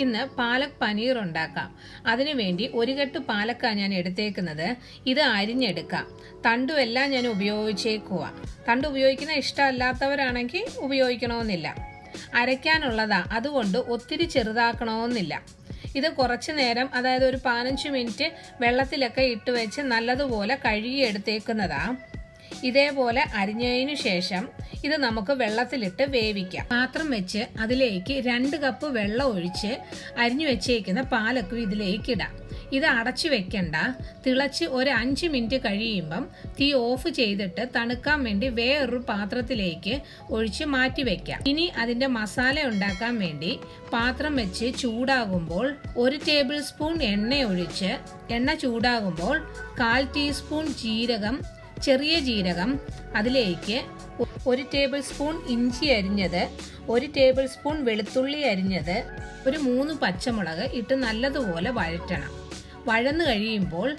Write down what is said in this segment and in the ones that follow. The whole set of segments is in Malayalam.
ഇന്ന് പാലക് പനീർ ഉണ്ടാക്കാം. അതിനുവേണ്ടി ഒരു കെട്ട് പാലക്കാണ് ഞാൻ എടുത്തേക്കുന്നത്. ഇത് അരിഞ്ഞെടുക്കാം. തണ്ടുമെല്ലാം ഞാൻ ഉപയോഗിച്ചേക്കുക. തണ്ട് ഉപയോഗിക്കുന്ന ഇഷ്ടമല്ലാത്തവരാണെങ്കിൽ ഉപയോഗിക്കണമെന്നില്ല. അരയ്ക്കാനുള്ളതാ, അതുകൊണ്ട് ഒത്തിരി ചെറുതാക്കണമെന്നില്ല. ഇത് കുറച്ച് നേരം, അതായത് ഒരു 15 മിനിറ്റ് വെള്ളത്തിലൊക്കെ ഇട്ട് വെച്ച് നല്ലതുപോലെ കഴുകിയെടുത്തേക്കുന്നതാ. ഇതേപോലെ അരിഞ്ഞതിനു ശേഷം ഇത് നമുക്ക് വെള്ളത്തിലിട്ട് വേവിക്കാം. പാത്രം വെച്ച് അതിലേക്ക് 2 കപ്പ് വെള്ളം ഒഴിച്ച് അരിഞ്ഞു വെച്ചേക്കുന്ന പാലക്കും ഇതിലേക്ക് ഇടാം. ഇത് അടച്ചു വെക്കണ്ട. തിളച്ച് ഒരു 5 മിനിറ്റ് കഴിയുമ്പം തീ ഓഫ് ചെയ്തിട്ട് തണുക്കാൻ വേണ്ടി വേറൊരു പാത്രത്തിലേക്ക് ഒഴിച്ച് മാറ്റി വെക്കാം. ഇനി അതിൻ്റെ മസാല ഉണ്ടാക്കാൻ വേണ്ടി പാത്രം വെച്ച് ചൂടാകുമ്പോൾ 1 ടേബിൾ സ്പൂൺ എണ്ണ ഒഴിച്ച്, എണ്ണ ചൂടാകുമ്പോൾ 1/4 ടീസ്പൂൺ ചെറിയ ജീരകം, അതിലേക്ക് 1 ടേബിൾ സ്പൂൺ ഇഞ്ചി അരിഞ്ഞത്, 1 ടേബിൾ സ്പൂൺ വെളുത്തുള്ളി അരിഞ്ഞത്, ഒരു 3 പച്ചമുളക് ഇട്ട് നല്ലതുപോലെ വഴറ്റണം. വഴന്നു കഴിയുമ്പോൾ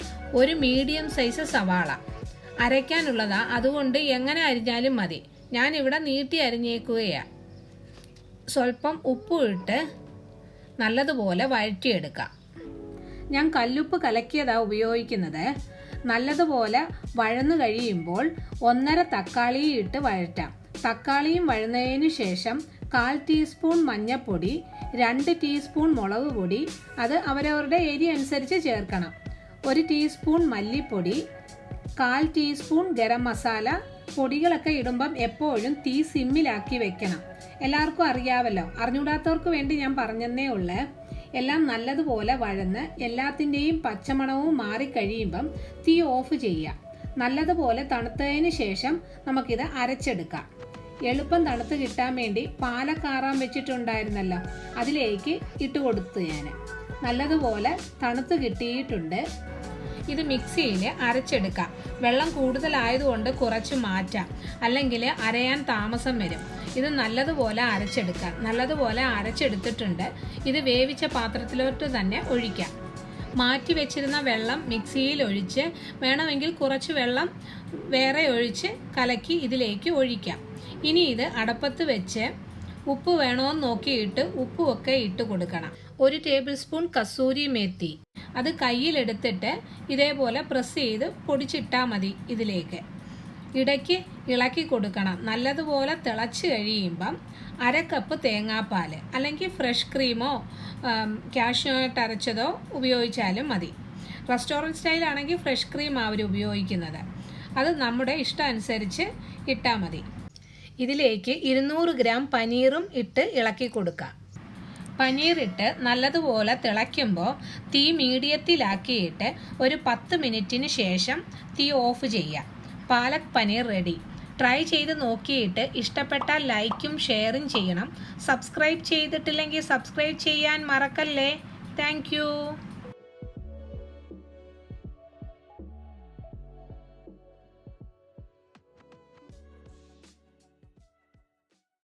ഒരു മീഡിയം സൈസ് സവാള അരയ്ക്കാനുള്ളതാ, അതുകൊണ്ട് എങ്ങനെ അരിഞ്ഞാലും മതി. ഞാനിവിടെ നീട്ടി അരിഞ്ഞേക്കുകയാണ്. സ്വല്പം ഉപ്പും ഇട്ട് നല്ലതുപോലെ വഴറ്റിയെടുക്കാം. ഞാൻ കല്ലുപ്പ് കലക്കിയതാണ് ഉപയോഗിക്കുന്നത്. നല്ലതുപോലെ വഴന്നു കഴിയുമ്പോൾ 1/2 തക്കാളി ഇട്ട് വഴറ്റാം. തക്കാളിയും വഴന്നതിന് ശേഷം 1/4 ടീസ്പൂൺ മഞ്ഞൾപ്പൊടി, 2 ടീസ്പൂൺ മുളക് പൊടി, അത് അവരവരുടെ എരി അനുസരിച്ച് ചേർക്കണം, 1 ടീസ്പൂൺ മല്ലിപ്പൊടി, 1/4 ടീസ്പൂൺ ഗരം മസാല. പൊടികളൊക്കെ ഇടുമ്പം എപ്പോഴും തീ സിമ്മിലാക്കി വെക്കണം. എല്ലാവർക്കും അറിയാമല്ലോ, അറിഞ്ഞൂടാത്തവർക്ക് വേണ്ടി ഞാൻ പറഞ്ഞതേ ഉള്ളൂ. എല്ലാം നല്ലതുപോലെ വഴന്ന് എല്ലാത്തിൻ്റെയും പച്ചമണവും മാറിക്കഴിയുമ്പം തീ ഓഫ് ചെയ്യാം. നല്ലതുപോലെ തണുത്തതിന് ശേഷം നമുക്കിത് അരച്ചെടുക്കാം. എളുപ്പം തണുത്ത് കിട്ടാൻ വേണ്ടി പാലക്കാറാൻ വെച്ചിട്ടുണ്ടായിരുന്നല്ലോ, അതിലേക്ക് ഇട്ട് കൊടുത്തു. ഞാൻ നല്ലതുപോലെ തണുത്ത് കിട്ടിയിട്ടുണ്ട്. ഇത് മിക്സിയിൽ അരച്ചെടുക്കാം. വെള്ളം കൂടുതലായതുകൊണ്ട് കുറച്ച് മാറ്റാം, അല്ലെങ്കിൽ അരയാൻ താമസം വരും. ഇത് നല്ലതുപോലെ അരച്ചെടുക്കാം. നല്ലതുപോലെ അരച്ചെടുത്തിട്ടുണ്ട്. ഇത് വേവിച്ച പാത്രത്തിലോട്ട് തന്നെ ഒഴിക്കാം. മാറ്റി വെച്ചിരുന്ന വെള്ളം മിക്സിയിൽ ഒഴിച്ച്, വേണമെങ്കിൽ കുറച്ച് വെള്ളം വേറെ ഒഴിച്ച് കലക്കി ഇതിലേക്ക് ഒഴിക്കാം. ഇനി ഇത് അടപ്പത്ത് വെച്ച് ഉപ്പ് വേണമെന്ന് നോക്കിയിട്ട് ഉപ്പുമൊക്കെ ഇട്ട് കൊടുക്കണം. 1 ടേബിൾ സ്പൂൺ കസൂരി മേത്തി, അത് കയ്യിലെടുത്തിട്ട് ഇതേപോലെ പ്രസ് ചെയ്ത് പൊടിച്ചിട്ടാൽ മതി. ഇതിലേക്ക് ഇടയ്ക്ക് ഇളക്കി കൊടുക്കണം. നല്ലതുപോലെ തിളച്ച് കഴിയുമ്പം 1/2 കപ്പ് തേങ്ങാപ്പാൽ, അല്ലെങ്കിൽ ഫ്രഷ് ക്രീമോ കാഷ്യൂനട്ട് അരച്ചതോ ഉപയോഗിച്ചാലും മതി. റെസ്റ്റോറൻറ്റ് സ്റ്റൈലാണെങ്കിൽ ഫ്രഷ് ക്രീം അവർ ഉപയോഗിക്കുന്നത്. അത് നമ്മുടെ ഇഷ്ടം അനുസരിച്ച് ഇട്ടാൽ മതി. ഇതിലേക്ക് 200 ഗ്രാം പനീറും ഇട്ട് ഇളക്കി കൊടുക്കാം. പനീർ ഇട്ട് നല്ലതുപോലെ തിളയ്ക്കുമ്പോൾ തീ മീഡിയത്തിലാക്കിയിട്ട് ഒരു 10 മിനിറ്റിന് ശേഷം തീ ഓഫ് ചെയ്യാം. പാലക് പനീർ റെഡി. ട്രൈ ചെയ്ത് നോക്കിയിട്ട് ഇഷ്ടപ്പെട്ടാൽ ലൈക്കും ഷെയറും ചെയ്യണം. സബ്സ്ക്രൈബ് ചെയ്തിട്ടില്ലെങ്കിൽ സബ്സ്ക്രൈബ് ചെയ്യാൻ മറക്കല്ലേ. താങ്ക്